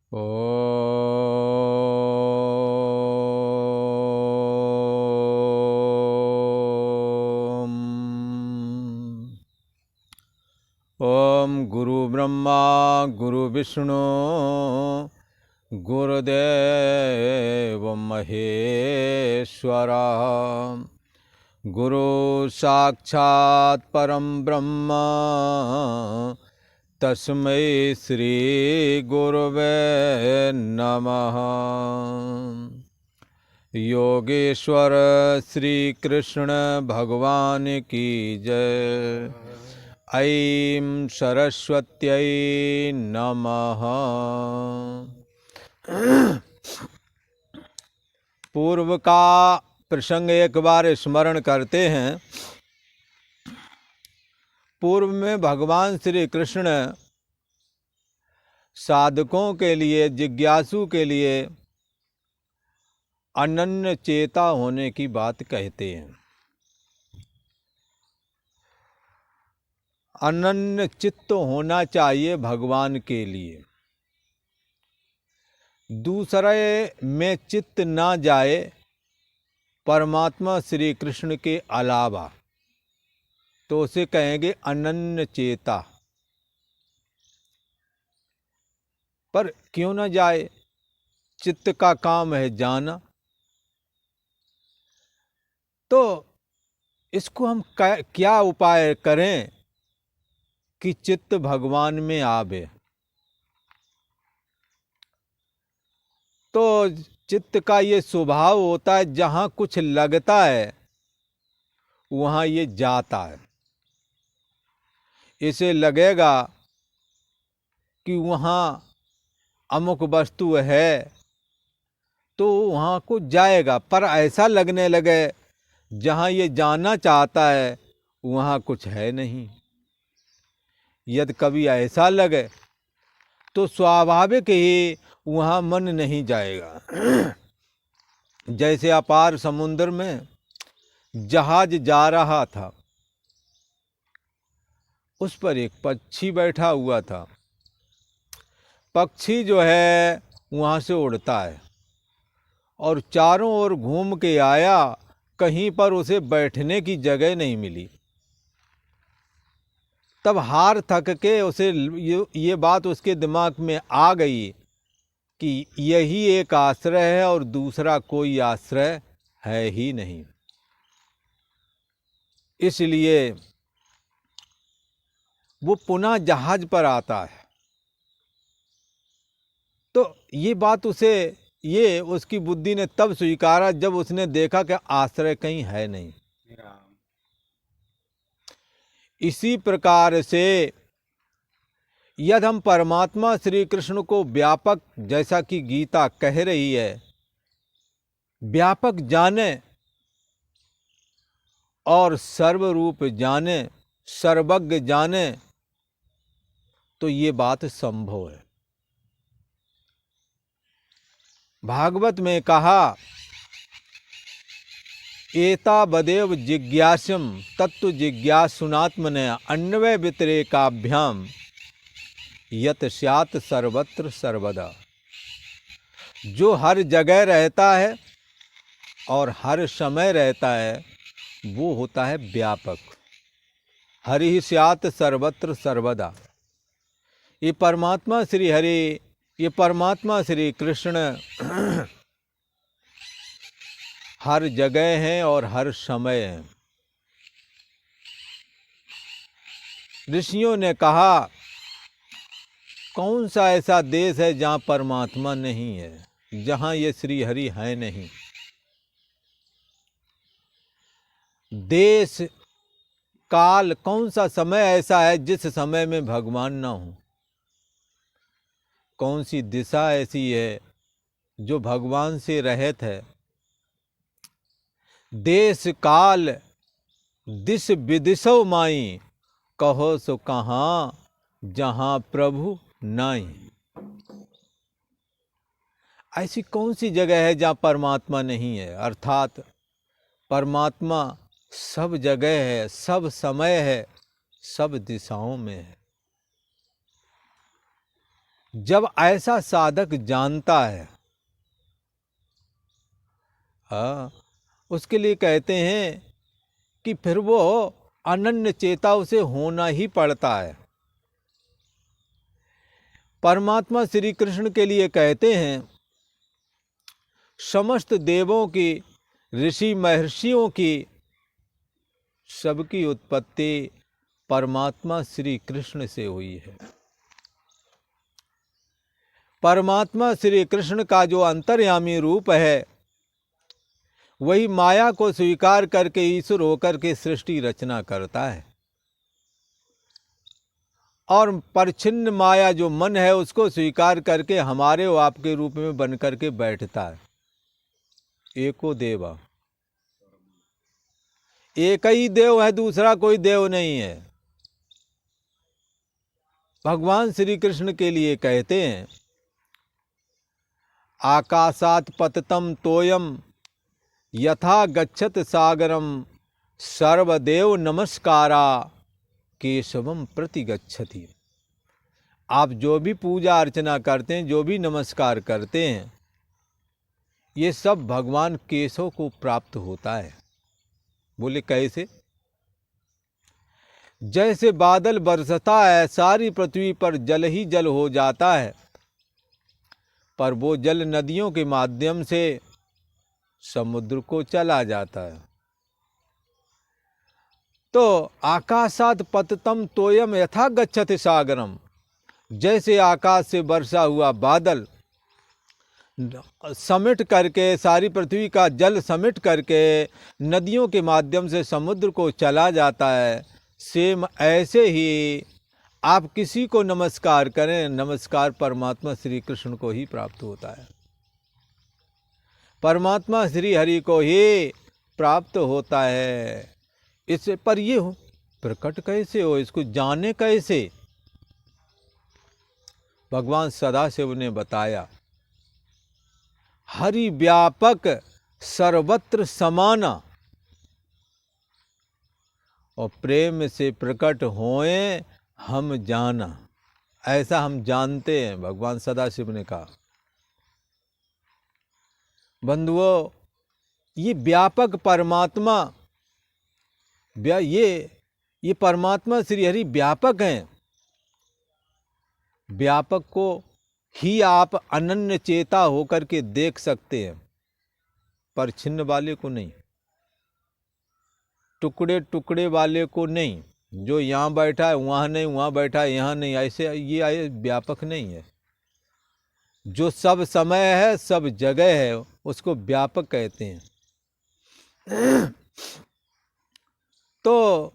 ओम गुरु ब्रह्मा गुरु विष्णु गुरुदेव महेश्वरा गुरु साक्षात् परम ब्रह्म तस्मै श्री गुरुवे नमः। योगेश्वर श्री कृष्ण भगवान की जय। ऐं सरस्वत्यै नमः। पूर्व का प्रसंग एक बार स्मरण करते हैं। पूर्व में भगवान श्री कृष्ण साधकों के लिए, जिज्ञासु के लिए अनन्य चेता होने की बात कहते हैं। अनन्य चित्त होना चाहिए भगवान के लिए। दूसरे में चित्त ना जाए परमात्मा श्री कृष्ण के अलावा, तो उसे कहेंगे अनन्य चेता। पर क्यों ना जाए, चित्त का काम है जाना। तो इसको हम क्या उपाय करें कि चित्त भगवान में आवे। तो चित्त का ये स्वभाव होता है, जहाँ कुछ लगता है वहाँ ये जाता है। इसे लगेगा कि वहाँ अमुक वस्तु है तो वहाँ को जाएगा, पर ऐसा लगने लगे जहाँ ये जाना चाहता है वहाँ कुछ है नहीं। यदि कभी ऐसा लगे तो स्वाभाविक ही वहाँ मन नहीं जाएगा। जैसे अपार समुद्र में जहाज जा रहा था, उस पर एक पक्षी बैठा हुआ था। पक्षी जो है वहाँ से उड़ता है और चारों ओर घूम के आया, कहीं पर उसे बैठने की जगह नहीं मिली। तब हार थक के उसे ये बात उसके दिमाग में आ गई कि यही एक आश्रय है और दूसरा कोई आश्रय है ही नहीं। इसलिए वो पुनः जहाज पर आता है। तो ये बात ये उसकी बुद्धि ने तब स्वीकारा जब उसने देखा कि आश्रय कहीं है नहीं। इसी प्रकार से यदि हम परमात्मा श्री कृष्ण को व्यापक, जैसा कि गीता कह रही है, व्यापक जाने और सर्वरूप जाने, सर्वज्ञ जाने, तो ये बात संभव है। भागवत में कहा, एतावदेव जिज्ञासम तत्व जिज्ञासुनात्मने अन्वय व्यतिरेकाभ्याम यत स्यात् सर्वत्र सर्वदा। जो हर जगह रहता है और हर समय रहता है वो होता है व्यापक। हरि स्यात् सर्वत्र सर्वदा। ये परमात्मा श्री हरि, ये परमात्मा श्री कृष्ण हर जगह हैं और हर समय हैं। ऋषियों ने कहा, कौन सा ऐसा देश है जहाँ परमात्मा नहीं है, जहाँ ये श्री हरि है नहीं। देश काल, कौन सा समय ऐसा है जिस समय में भगवान ना हो। कौन सी दिशा ऐसी है जो भगवान से रहित है। देश काल दिस विदिशो माई, कहो सो कहाँ जहाँ प्रभु नाई। ऐसी कौन सी जगह है जहाँ परमात्मा नहीं है। अर्थात परमात्मा सब जगह है, सब समय है, सब दिशाओं में है। जब ऐसा साधक जानता है, हाँ, उसके लिए कहते हैं कि फिर वो अनन्य चेता उसे होना ही पड़ता है। परमात्मा श्री कृष्ण के लिए कहते हैं, समस्त देवों की, ऋषि महर्षियों की, सबकी उत्पत्ति परमात्मा श्री कृष्ण से हुई है। परमात्मा श्री कृष्ण का जो अंतर्यामी रूप है, वही माया को स्वीकार करके ईश्वर होकर के सृष्टि रचना करता है, और परिच्छिन्न माया जो मन है उसको स्वीकार करके हमारे व आपके रूप में बन करके बैठता है। एको देवा, एक ही देव है, दूसरा कोई देव नहीं है। भगवान श्री कृष्ण के लिए कहते हैं, आकाशात पततम तोयम यथा गच्छत सागरम सर्वदेव नमस्कारा केशवम प्रति गच्छति। आप जो भी पूजा अर्चना करते हैं, जो भी नमस्कार करते हैं, ये सब भगवान केशव को प्राप्त होता है। बोले कैसे? जैसे बादल बरसता है, सारी पृथ्वी पर जल ही जल हो जाता है, पर वो जल नदियों के माध्यम से समुद्र को चला जाता है। तो आकाशात पततम तोयम यथा गच्छति सागरम, जैसे आकाश से बरसा हुआ बादल समेट करके, सारी पृथ्वी का जल समेट करके नदियों के माध्यम से समुद्र को चला जाता है, सेम ऐसे ही आप किसी को नमस्कार करें, नमस्कार परमात्मा श्री कृष्ण को ही प्राप्त होता है, परमात्मा श्री हरि को ही प्राप्त होता है। इससे पर ये हो प्रकट कैसे हो, इसको जाने कैसे? भगवान सदाशिव ने बताया, हरि व्यापक सर्वत्र समाना, और प्रेम से प्रकट होए हम जाना। ऐसा हम जानते हैं, भगवान सदाशिव ने कहा। बंधुओं, ये व्यापक परमात्मा, ये परमात्मा श्री हरि व्यापक हैं। व्यापक को ही आप अनन्य चेता होकर के देख सकते हैं, पर छिन्न वाले को नहीं, टुकड़े टुकड़े वाले को नहीं, जो यहाँ बैठा है वहाँ नहीं, वहाँ बैठा है यहाँ नहीं, ऐसे ये व्यापक नहीं है। जो सब समय है, सब जगह है, उसको व्यापक कहते हैं। तो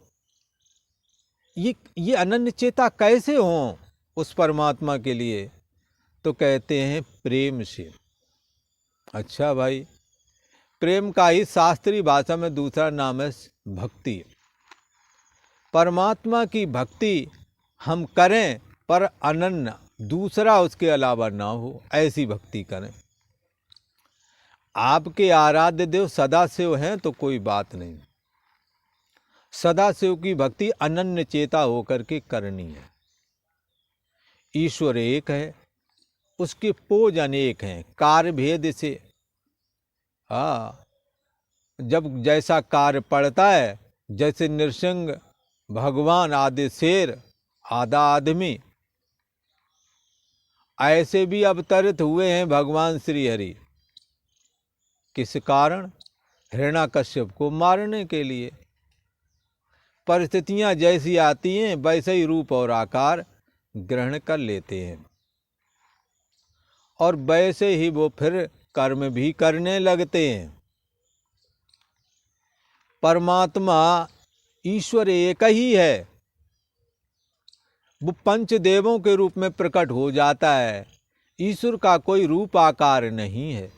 ये अनन्य चेता कैसे हो उस परमात्मा के लिए? तो कहते हैं प्रेम से। अच्छा भाई, प्रेम का ही शास्त्रीय भाषा में दूसरा नाम है भक्ति। परमात्मा की भक्ति हम करें, पर अनन्य, दूसरा उसके अलावा ना हो, ऐसी भक्ति करें। आपके आराध्य देव सदाशिव हैं तो कोई बात नहीं, सदाशिव की भक्ति अनन्य चेता होकर के करनी है। ईश्वर एक है, उसके पोज अनेक हैं, कार्य भेद से। जब जैसा कार्य पड़ता है, जैसे नृसिंह भगवान आदि शेर आधा आदमी, ऐसे भी अवतरित हुए हैं भगवान श्री हरि। किस कारण? हिरण्याकश्यप को मारने के लिए। परिस्थितियां जैसी आती हैं वैसे ही रूप और आकार ग्रहण कर लेते हैं, और वैसे ही वो फिर कर्म भी करने लगते हैं। परमात्मा ईश्वर एक ही है, वो पंचदेवों के रूप में प्रकट हो जाता है। ईश्वर का कोई रूप आकार नहीं है।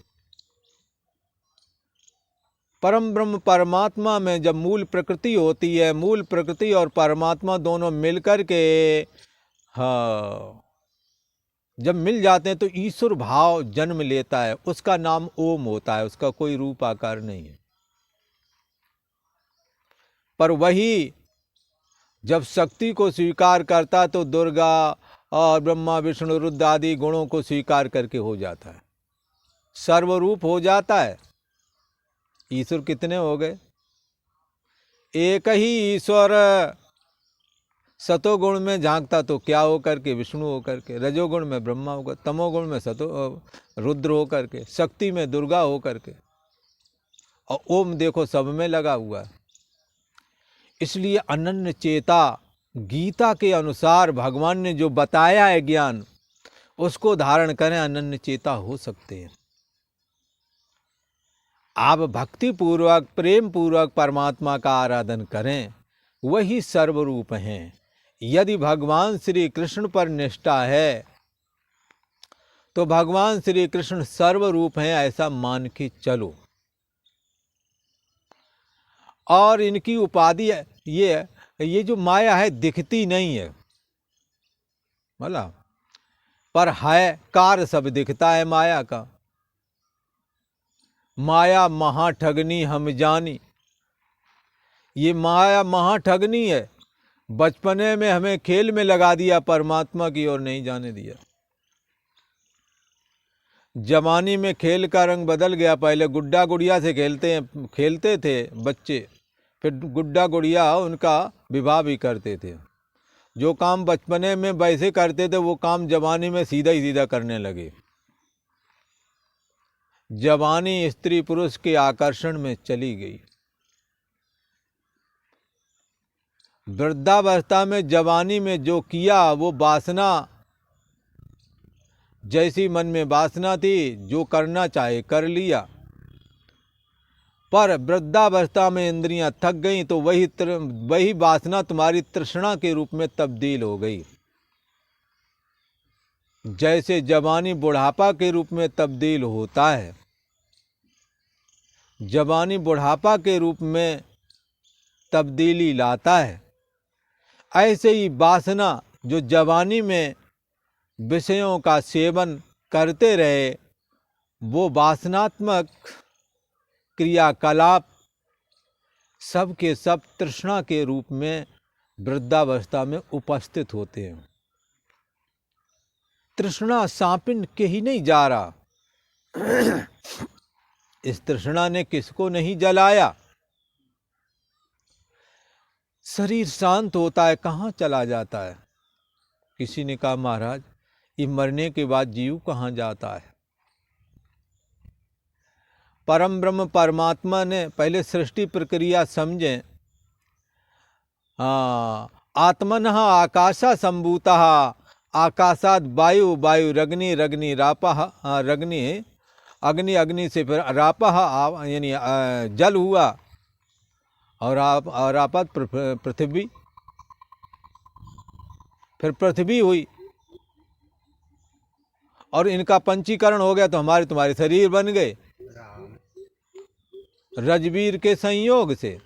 परम ब्रह्म परमात्मा में जब मूल प्रकृति होती है, मूल प्रकृति और परमात्मा दोनों मिलकर के जब मिल जाते हैं तो ईश्वर भाव जन्म लेता है। उसका नाम ओम होता है, उसका कोई रूप आकार नहीं है। पर वही जब शक्ति को स्वीकार करता तो दुर्गा और ब्रह्मा विष्णु रुद्र आदि गुणों को स्वीकार करके हो जाता है, सर्वरूप हो जाता है। ईश्वर कितने हो गए? एक ही ईश्वर सतोगुण में झांकता तो क्या हो करके? विष्णु हो करके। रजोगुण में ब्रह्मा होकर, तमोगुण में रुद्र हो करके, शक्ति में दुर्गा हो करके, और ओम देखो सब में लगा हुआ है। इसलिए अनन्य चेता, गीता के अनुसार भगवान ने जो बताया है ज्ञान, उसको धारण करें, अनन्य चेता हो सकते हैं। आप भक्ति पूर्वक प्रेम पूर्वक परमात्मा का आराधन करें, वही सर्वरूप हैं। यदि भगवान श्री कृष्ण पर निष्ठा है तो भगवान श्री कृष्ण सर्वरूप हैं, ऐसा मान के चलो। और इनकी उपाधि ये जो माया है दिखती नहीं है, मतलब पर है, कार्य सब दिखता है माया का। माया महाठगनी हम जानी, ये माया महाठगनी है। बचपने में हमें खेल में लगा दिया, परमात्मा की ओर नहीं जाने दिया। जवानी में खेल का रंग बदल गया। पहले गुड्डा गुड़िया से खेलते थे बच्चे, फिर गुड्डा गुड़िया उनका विवाह भी करते थे। जो काम बचपने में वैसे करते थे वो काम जवानी में सीधा ही सीधा करने लगे। जवानी स्त्री पुरुष के आकर्षण में चली गई। वृद्धावस्था में जवानी में जो किया वो वासना, जैसी मन में वासना थी, जो करना चाहे कर लिया। पर वृद्धावस्था में इंद्रियां थक गईं तो वही वासना तुम्हारी तृष्णा के रूप में तब्दील हो गई। जैसे जवानी बुढ़ापा के रूप में तब्दील होता है, जवानी बुढ़ापा के रूप में तब्दीली लाता है, ऐसे ही वासना जो जवानी में विषयों का सेवन करते रहे, वो वासनात्मक क्रियाकलाप सब के सब तृष्णा के रूप में वृद्धावस्था में उपस्थित होते हैं। तृष्णा सांपिन के ही नहीं जा रहा। इस तृष्णा ने किसको नहीं जलाया। शरीर शांत होता है, कहाँ चला जाता है? किसी ने कहा महाराज ये मरने के बाद जीव कहाँ जाता है? परम ब्रह्म परमात्मा ने पहले सृष्टि प्रक्रिया समझें। आत्मनः आकाशा संभूतः, आकाशात वायु, वायु रग्नि, रग्नि रापः, रग्नि अग्नि, अग्नि से फिर रापः यानी जल हुआ, और आपात पृथ्वी, फिर पृथ्वी हुई, और इनका पंचीकरण हो गया तो हमारे तुम्हारे शरीर बन गए रजवीर के संयोग से।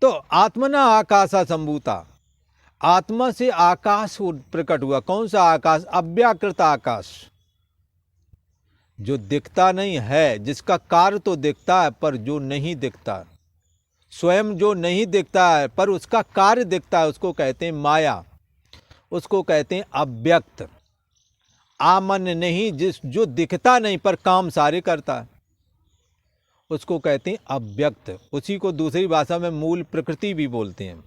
तो आत्मना आकाशा संभूता, आत्मा से आकाश प्रकट हुआ। कौन सा आकाश? अव्याकृत आकाश, जो दिखता नहीं है, जिसका कार्य तो दिखता है पर जो नहीं दिखता, स्वयं जो नहीं दिखता है पर उसका कार्य दिखता है, उसको कहते हैं माया, उसको कहते हैं अव्यक्त। आमन नहीं, जो दिखता नहीं पर काम सारे करता है, उसको कहते हैं अव्यक्त। उसी को दूसरी भाषा में मूल प्रकृति भी बोलते हैं,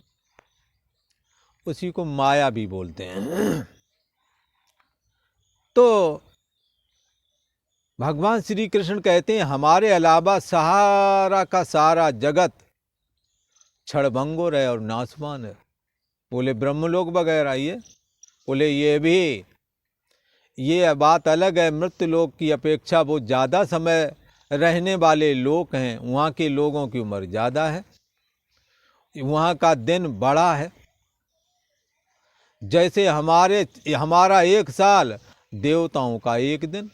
उसी को माया भी बोलते हैं। तो भगवान श्री कृष्ण कहते हैं हमारे अलावा सारा का सारा जगत क्षणभंगुर है और नाशवान है। बोले ब्रह्मलोक वगैरह, ये बोले ये भी, ये बात अलग है। मृत्यु लोक की अपेक्षा वो ज़्यादा समय रहने वाले लोक हैं, वहाँ के लोगों की उम्र ज़्यादा है, वहाँ का दिन बड़ा है। जैसे हमारा एक साल देवताओं का एक दिन,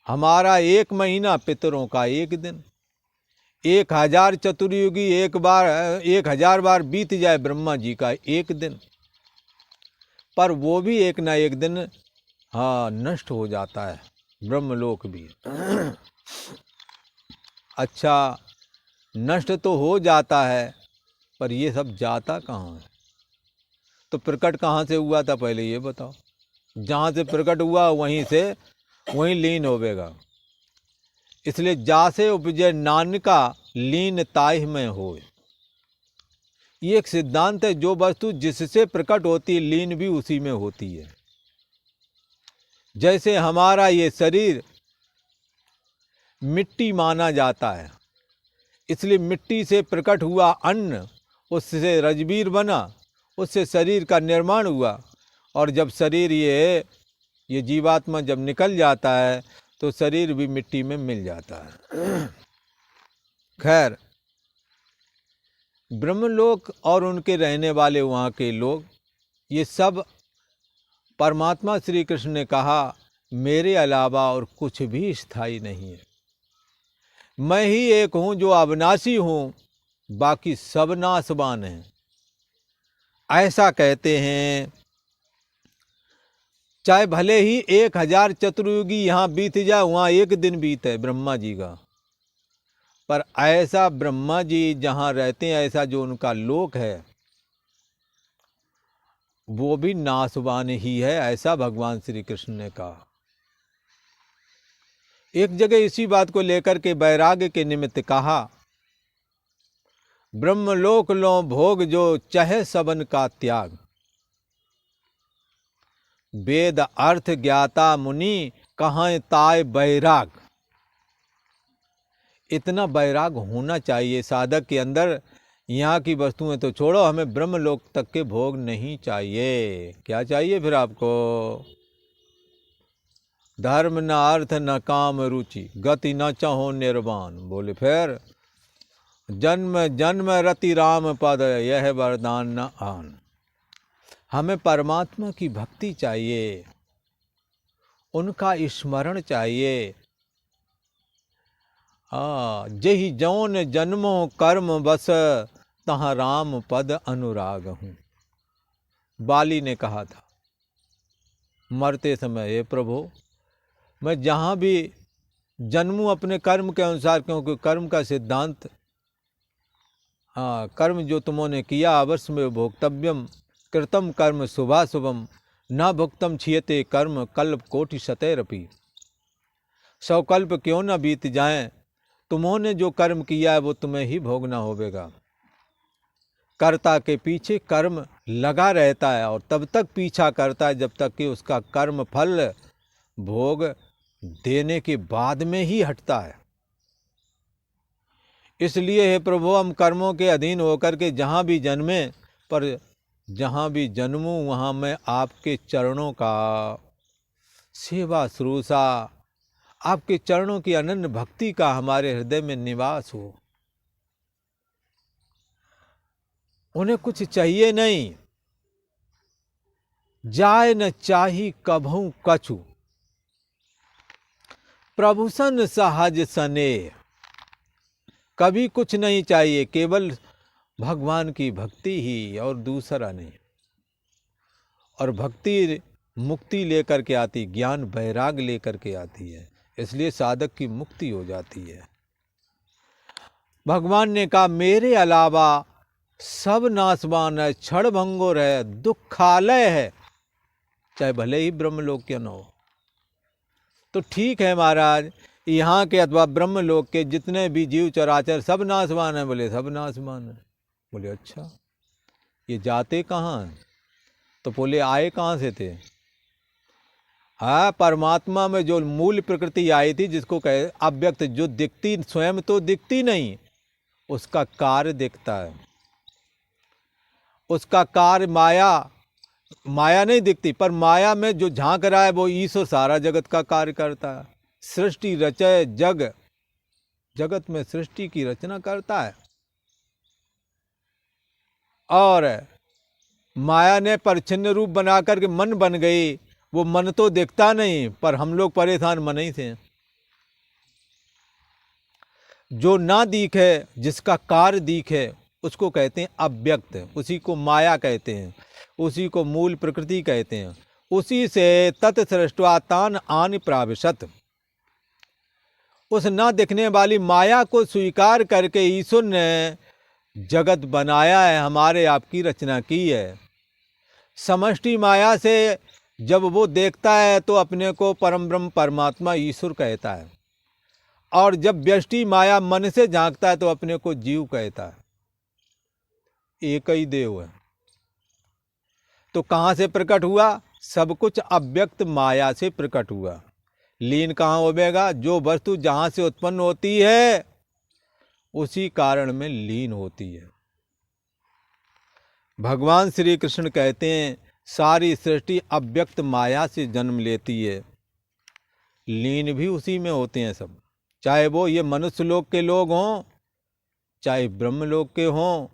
हमारा एक महीना पितरों का एक दिन, 1000 चतुर्युगी 1000 बार बीत जाए ब्रह्मा जी का एक दिन, पर वो भी एक ना एक दिन नष्ट हो जाता है, ब्रह्मलोक भी। अच्छा, नष्ट तो हो जाता है, पर ये सब जाता कहाँ है? तो प्रकट कहाँ से हुआ था पहले ये बताओ। जहाँ से प्रकट हुआ वहीं से वहीं लीन होवेगा। इसलिए जासे उपजे नानका लीन ताहि में होए। ये एक सिद्धांत है, जो वस्तु जिससे प्रकट होती है लीन भी उसी में होती है। जैसे हमारा ये शरीर मिट्टी माना जाता है, इसलिए मिट्टी से प्रकट हुआ अन्न उससे रजबीर बना, उससे शरीर का निर्माण हुआ। और जब शरीर ये जीवात्मा जब निकल जाता है तो शरीर भी मिट्टी में मिल जाता है। खैर, ब्रह्मलोक और उनके रहने वाले वहाँ के लोग, ये सब परमात्मा श्री कृष्ण ने कहा मेरे अलावा और कुछ भी स्थायी नहीं है। मैं ही एक हूँ जो अविनाशी हूँ, बाकी सब नाशवान हैं, ऐसा कहते हैं। चाहे भले ही 1000 चतुर्युगी यहाँ बीत जाए, वहाँ एक दिन बीते ब्रह्मा जी का, पर ऐसा ब्रह्मा जी जहाँ रहते हैं, ऐसा जो उनका लोक है वो भी नाशवान ही है, ऐसा भगवान श्री कृष्ण ने कहा। एक जगह इसी बात को लेकर के वैराग्य के निमित्त कहा, ब्रह्मलोक लो भोग जो चाहे सबन का त्याग, वेद अर्थ ज्ञाता मुनि कहाँ ताय बैराग। इतना बैराग होना चाहिए साधक के अंदर। यहाँ की वस्तुएं तो छोड़ो, हमें ब्रह्मलोक तक के भोग नहीं चाहिए। क्या चाहिए फिर आपको? धर्म न अर्थ न काम रुचि, गति न चाहो निर्वाण। बोले फिर जन्म जन्म रति राम पद, यह वरदान न आन। हमें परमात्मा की भक्ति चाहिए, उनका स्मरण चाहिए। जही जौन जन्मो कर्म बस, तहाँ राम पद अनुराग हूँ। बाली ने कहा था मरते समय, हे प्रभु मैं जहाँ भी जन्मूँ अपने कर्म के अनुसार, क्योंकि कर्म का सिद्धांत, कर्म जो तुमने किया अवश्य में भोक्तव्यम, कृतम कर्म शुभाशुभम, न भुक्तम छियते कर्म कल्प कोटि शतैरपि। 100 कल्प क्यों न बीत जाएं, तुमने जो कर्म किया है वो तुम्हें ही भोगना होगा। कर्ता के पीछे कर्म लगा रहता है, और तब तक पीछा करता है जब तक कि उसका कर्म फल भोग देने के बाद में ही हटता है। इसलिए हे प्रभु, हम कर्मों के अधीन होकर के जहाँ भी जन्मे, पर जहाँ भी जन्मूँ वहाँ मैं आपके चरणों का सेवा शुश्रूषा, आपके चरणों की अनन्य भक्ति का हमारे हृदय में निवास हो। उन्हें कुछ चाहिए नहीं, जाय न चाही कभू कछु, प्रभुसन सहज सने। कभी कुछ नहीं चाहिए, केवल भगवान की भक्ति ही और दूसरा नहीं। और भक्ति मुक्ति लेकर के आती, ज्ञान वैराग लेकर के आती है, इसलिए साधक की मुक्ति हो जाती है। भगवान ने कहा मेरे अलावा सब नाशवान है, क्षण भंगुर है, दुखालय है, चाहे भले ही ब्रह्मलोक क्यों न हो। तो ठीक है महाराज, यहाँ के अथवा ब्रह्मलोक के जितने भी जीव चराचर सब नाशवान है। बोले सब नाशवान है। बोले अच्छा, ये जाते कहाँ हैं? तो बोले आए कहाँ से थे? हाँ, परमात्मा में जो मूल प्रकृति आई थी, जिसको कहे अव्यक्त, जो दिखती, स्वयं तो दिखती नहीं, उसका कार्य दिखता है। उसका कार्य माया नहीं दिखती, पर माया में जो झांक रहा है वो ईश्वर सारा जगत का कार्य करता है। सृष्टि रचय जगत में सृष्टि की रचना करता है। और माया ने परिच्छिन्न रूप बना करके मन बन गई। वो मन तो दिखता नहीं, पर हम लोग परेशान मन ही थे। जो ना दिखे, जिसका कार्य दिखे, उसको कहते हैं अव्यक्त, उसी को माया कहते हैं, उसी को मूल प्रकृति कहते हैं। उसी से तत्सृष्ट्वा तान आनि प्राविशत। उस न दिखने वाली माया को स्वीकार करके ईश्वर ने जगत बनाया है, हमारे आपकी रचना की है। समष्टि माया से जब वो देखता है तो अपने को परम ब्रह्म परमात्मा ईश्वर कहता है, और जब व्यष्टि माया मन से झांकता है तो अपने को जीव कहता है। एक ही देव है। तो कहाँ से प्रकट हुआ? सब कुछ अव्यक्त माया से प्रकट हुआ। लीन कहाँ होवेगा? जो वस्तु जहाँ से उत्पन्न होती है उसी कारण में लीन होती है। भगवान श्री कृष्ण कहते हैं सारी सृष्टि अव्यक्त माया से जन्म लेती है, लीन भी उसी में होते हैं सब, चाहे वो ये मनुष्य लोक के लोग हों, चाहे ब्रह्मलोक के हों,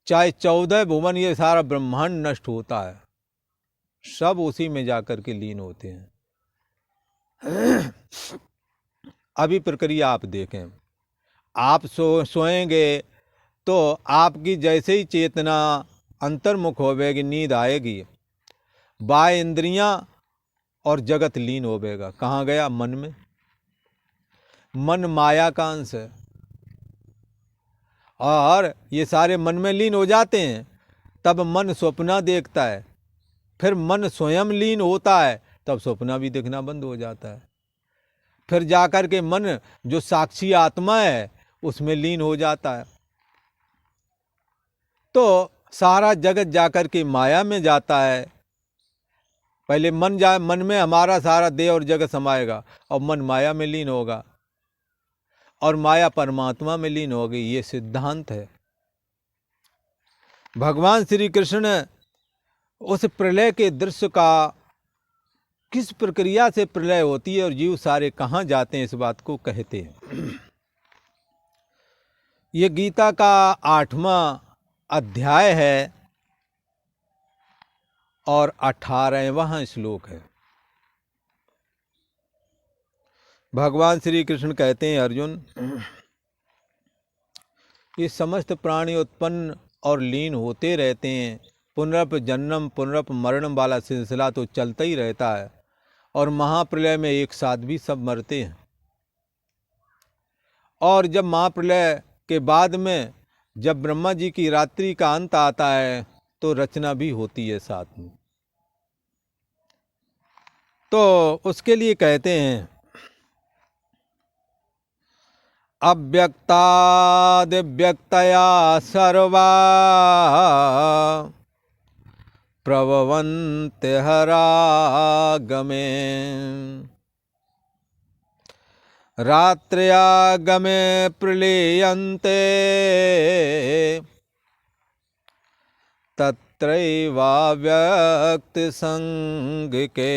चाहे 14 भुवन ये सारा ब्रह्मांड नष्ट होता है, सब उसी में जाकर के लीन होते हैं। अभी प्रक्रिया आप देखें, आप सोएंगे तो आपकी जैसे ही चेतना अंतर्मुख होवेगी, नींद आएगी, बाह्य इंद्रियां और जगत लीन होवेगा। कहाँ गया? मन में। मन माया का अंश है, और ये सारे मन में लीन हो जाते हैं। तब मन स्वप्न देखता है, फिर मन स्वयं लीन होता है, तब स्वप्न भी दिखना बंद हो जाता है। फिर जाकर के मन जो साक्षी आत्मा है उसमें लीन हो जाता है। तो सारा जगत जाकर के माया में जाता है। पहले मन में हमारा सारा देह और जगत समाएगा, और मन माया में लीन होगा, और माया परमात्मा में लीन होगी। ये सिद्धांत है। भगवान श्री कृष्ण उस प्रलय के दृश्य का, किस प्रक्रिया से प्रलय होती है और जीव सारे कहाँ जाते हैं, इस बात को कहते हैं। ये गीता का 8वां अध्याय है और 18वां श्लोक है। भगवान श्री कृष्ण कहते हैं, अर्जुन, ये समस्त प्राणी उत्पन्न और लीन होते रहते हैं। पुनरप जन्म पुनरप मरण वाला सिलसिला तो चलता ही रहता है, और महाप्रलय में एक साथ भी सब मरते हैं। और जब महाप्रलय के बाद में जब ब्रह्मा जी की रात्रि का अंत आता है तो रचना भी होती है साथ में। तो उसके लिए कहते हैं, अव्यक्तादिव्यक्तया सर्वा प्रभवन्ति हरागमे रात्र्यागमे प्रलीयन्ते तत्रैवाव्यक्त संगिके।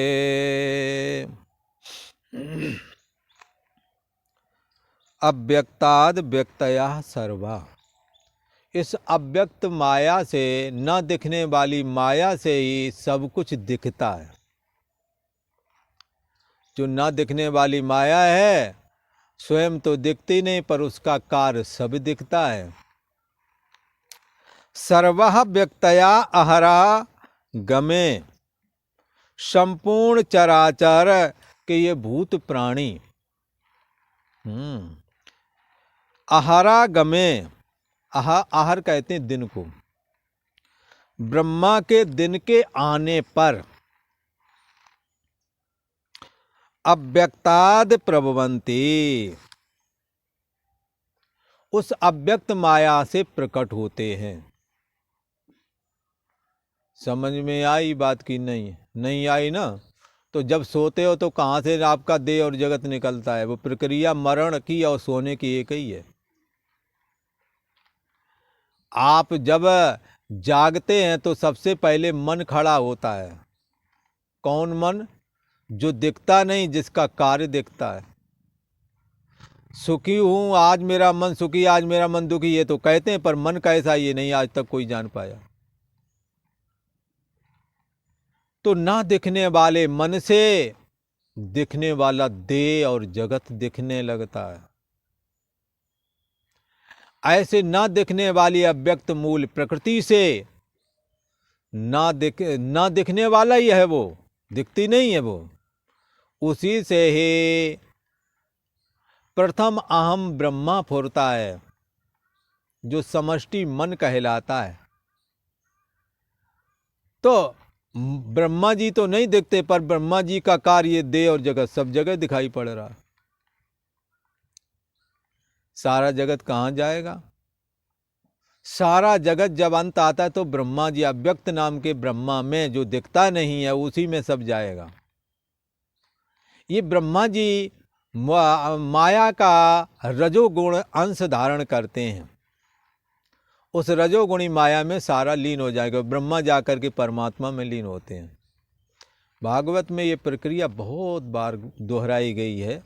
अव्यक्ताद व्यक्तया सर्वा, इस अव्यक्त माया से, न दिखने वाली माया से ही सब कुछ दिखता है। जो न दिखने वाली माया है स्वयं तो दिखती नहीं, पर उसका कार्य सब दिखता है। सर्वः व्यक्तया अहरा गमे, संपूर्ण चराचर के ये भूत प्राणी अहरा गमे, आहर कहते हैं दिन को, ब्रह्मा के दिन के आने पर अव्यक्ताद प्रभवन्ति, उस अव्यक्त माया से प्रकट होते हैं। समझ में आई बात की? नहीं आई ना? तो जब सोते हो तो कहाँ से आपका देह और जगत निकलता है? वो प्रक्रिया मरण की और सोने की एक ही है। आप जब जागते हैं तो सबसे पहले मन खड़ा होता है। कौन मन? जो दिखता नहीं, जिसका कार्य दिखता है। सुखी हूं, आज मेरा मन सुखी, आज मेरा मन दुखी, ये तो कहते हैं, पर मन कैसा ये नहीं आज तक कोई जान पाया। तो ना दिखने वाले मन से दिखने वाला देह और जगत दिखने लगता है। ऐसे ना दिखने वाली अव्यक्त मूल प्रकृति से ना दिखने वाला ही है, वो दिखती नहीं है। वो उसी से ही प्रथम अहम ब्रह्मा फुरता है, जो समष्टि मन कहलाता है। तो ब्रह्मा जी तो नहीं दिखते, पर ब्रह्मा जी का कार्य देह और जगत सब जगह दिखाई पड़ रहा। सारा जगत कहाँ जाएगा? सारा जगत जब अंत आता है तो ब्रह्मा जी, अव्यक्त नाम के ब्रह्मा में जो दिखता नहीं है उसी में सब जाएगा। ये ब्रह्मा जी माया का रजोगुण अंश धारण करते हैं, उस रजोगुणी माया में सारा लीन हो जाएगा। ब्रह्मा जाकर के परमात्मा में लीन होते हैं। भागवत में ये प्रक्रिया बहुत बार दोहराई गई है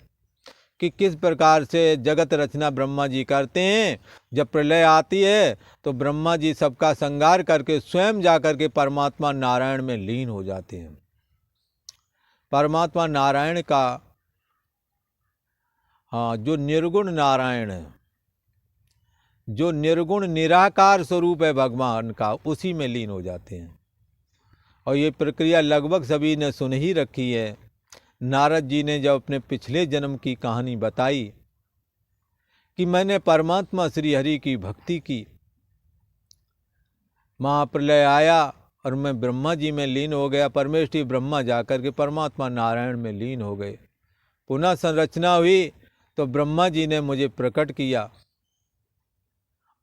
कि किस प्रकार से जगत रचना ब्रह्मा जी करते हैं। जब प्रलय आती है तो ब्रह्मा जी सबका संहार करके स्वयं जाकर के परमात्मा नारायण में लीन हो जाते हैं। परमात्मा नारायण का, हाँ, जो निर्गुण नारायण है, जो निर्गुण निराकार स्वरूप है भगवान का, उसी में लीन हो जाते हैं। और ये प्रक्रिया लगभग सभी ने सुन ही रखी है। नारद जी ने जब अपने पिछले जन्म की कहानी बताई कि मैंने परमात्मा श्री हरि की भक्ति की, महाप्रलय आया और मैं ब्रह्मा जी में लीन हो गया। परमेष्ठी ब्रह्मा जाकर के परमात्मा नारायण में लीन हो गए। पुनः संरचना हुई तो ब्रह्मा जी ने मुझे प्रकट किया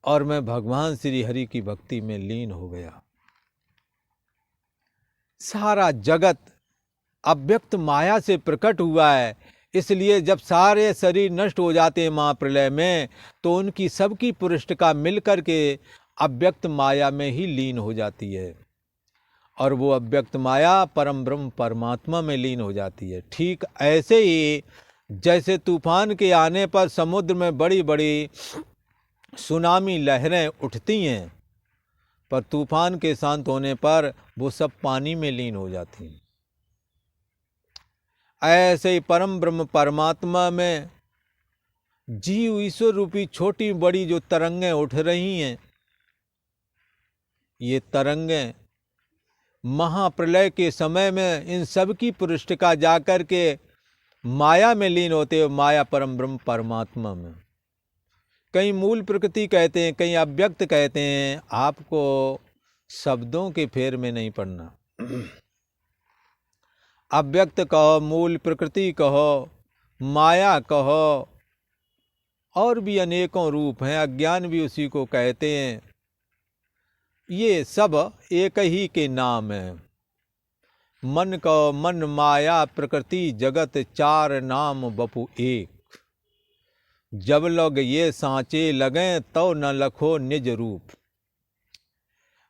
और मैं भगवान श्री हरि की भक्ति में लीन हो गया। सारा जगत अव्यक्त माया से प्रकट हुआ है, इसलिए जब सारे शरीर नष्ट हो जाते हैं महाप्रलय में तो उनकी सबकी पुरुषिका मिलकर के अव्यक्त माया में ही लीन हो जाती है और वो अव्यक्त माया परम ब्रह्म परमात्मा में लीन हो जाती है। ठीक ऐसे ही जैसे तूफान के आने पर समुद्र में बड़ी बड़ी सुनामी लहरें उठती हैं, पर तूफान के शांत होने पर वो सब पानी में लीन हो जाती हैं। ऐसे ही परम ब्रह्म परमात्मा में जीव ईश्वर रूपी छोटी बड़ी जो तरंगें उठ रही हैं, ये तरंगें महाप्रलय के समय में इन सब की पुरुषिका जाकर के माया में लीन होते हो, माया परम ब्रह्म परमात्मा में। कहीं मूल प्रकृति कहते हैं, कहीं अव्यक्त कहते हैं। आपको शब्दों के फेर में नहीं पड़ना। अव्यक्त कहो, मूल प्रकृति कहो, माया कहो, और भी अनेकों रूप हैं, अज्ञान भी उसी को कहते हैं। ये सब एक ही के नाम है। मन कहो, मन, माया, प्रकृति, जगत, चार नाम बपु एक। जब लोग ये सांचे लगें तो न लखो निज रूप।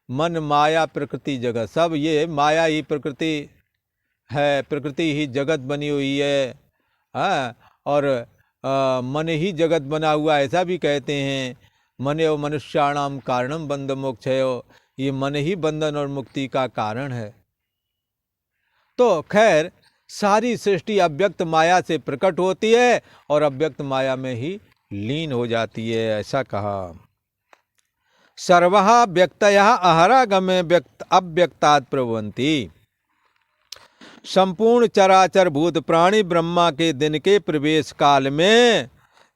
मन, माया, प्रकृति, जगत, सब ये माया ही प्रकृति है, प्रकृति ही जगत बनी हुई है। और मन ही जगत बना हुआ, ऐसा भी कहते हैं। मनो मनुष्याणाम कारणम बंध मोक्षयो, ये मन ही बंधन और मुक्ति का कारण है। तो खैर सारी सृष्टि अव्यक्त माया से प्रकट होती है और अव्यक्त माया में ही लीन हो जाती है, ऐसा कहा। सर्वहा व्यक्तया अहरागमे व्यक्त अव्यक्तात् प्रभवन्ति। संपूर्ण चराचर भूत प्राणी ब्रह्मा के दिन के प्रवेश काल में,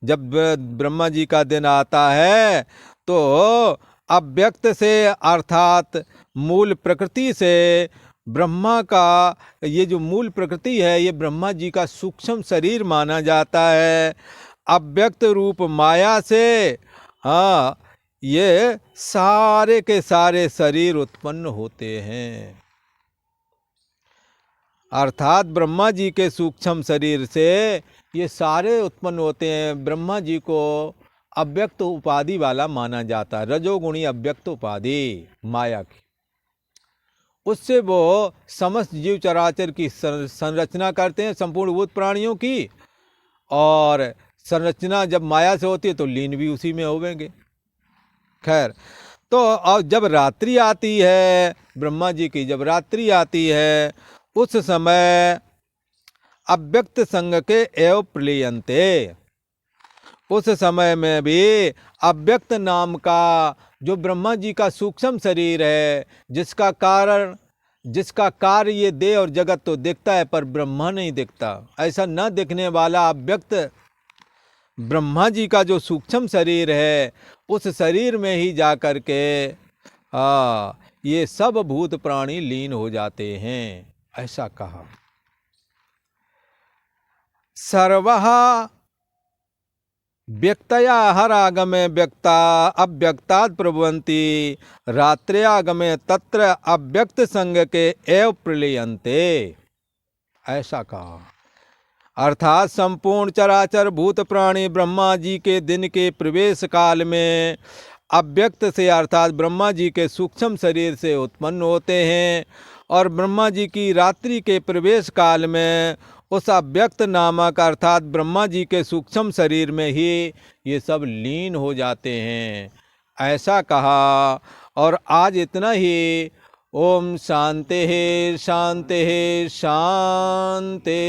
जब ब्रह्मा जी का दिन आता है तो अव्यक्त से अर्थात मूल प्रकृति से, ब्रह्मा का ये जो मूल प्रकृति है ये ब्रह्मा जी का सूक्ष्म शरीर माना जाता है। अव्यक्त रूप माया से ये सारे के सारे शरीर उत्पन्न होते हैं। अर्थात ब्रह्मा जी के सूक्ष्म शरीर से ये सारे उत्पन्न होते हैं। ब्रह्मा जी को अव्यक्त उपाधि वाला माना जाता है, रजोगुणी अव्यक्त उपाधि माया की। उससे वो समस्त जीव चराचर की संरचना करते हैं, संपूर्ण भूत प्राणियों की। और संरचना जब माया से होती है तो लीन भी उसी में होवेंगे। खैर, तो और जब रात्रि आती है ब्रह्मा जी की, जब रात्रि आती है उस समय अव्यक्त संग के एव प्रलीयन्ते, उस समय में भी अव्यक्त नाम का जो ब्रह्मा जी का सूक्ष्म शरीर है, जिसका कार्य ये देह और जगत तो दिखता है पर ब्रह्मा नहीं दिखता, ऐसा न दिखने वाला अव्यक्त ब्रह्मा जी का जो सूक्ष्म शरीर है, उस शरीर में ही जा कर के ये सब भूत प्राणी लीन हो जाते हैं, ऐसा कहा। सर्वः व्यक्तया हरागमे व्यक्ता अव्यक्तात् प्रभवन्ति रात्र्यागमे तत्र अव्यक्त संग के एव प्रलीयन्ते, ऐसा कहा। अर्थात संपूर्ण चराचर भूत प्राणी ब्रह्मा जी के दिन के प्रवेश काल में अव्यक्त से अर्थात ब्रह्मा जी के सूक्ष्म शरीर से उत्पन्न होते हैं और ब्रह्मा जी की रात्रि के प्रवेश काल में उस अव्यक्त नामक अर्थात ब्रह्मा जी के सूक्ष्म शरीर में ही ये सब लीन हो जाते हैं, ऐसा कहा। और आज इतना ही। ओम शांति शांति शांति।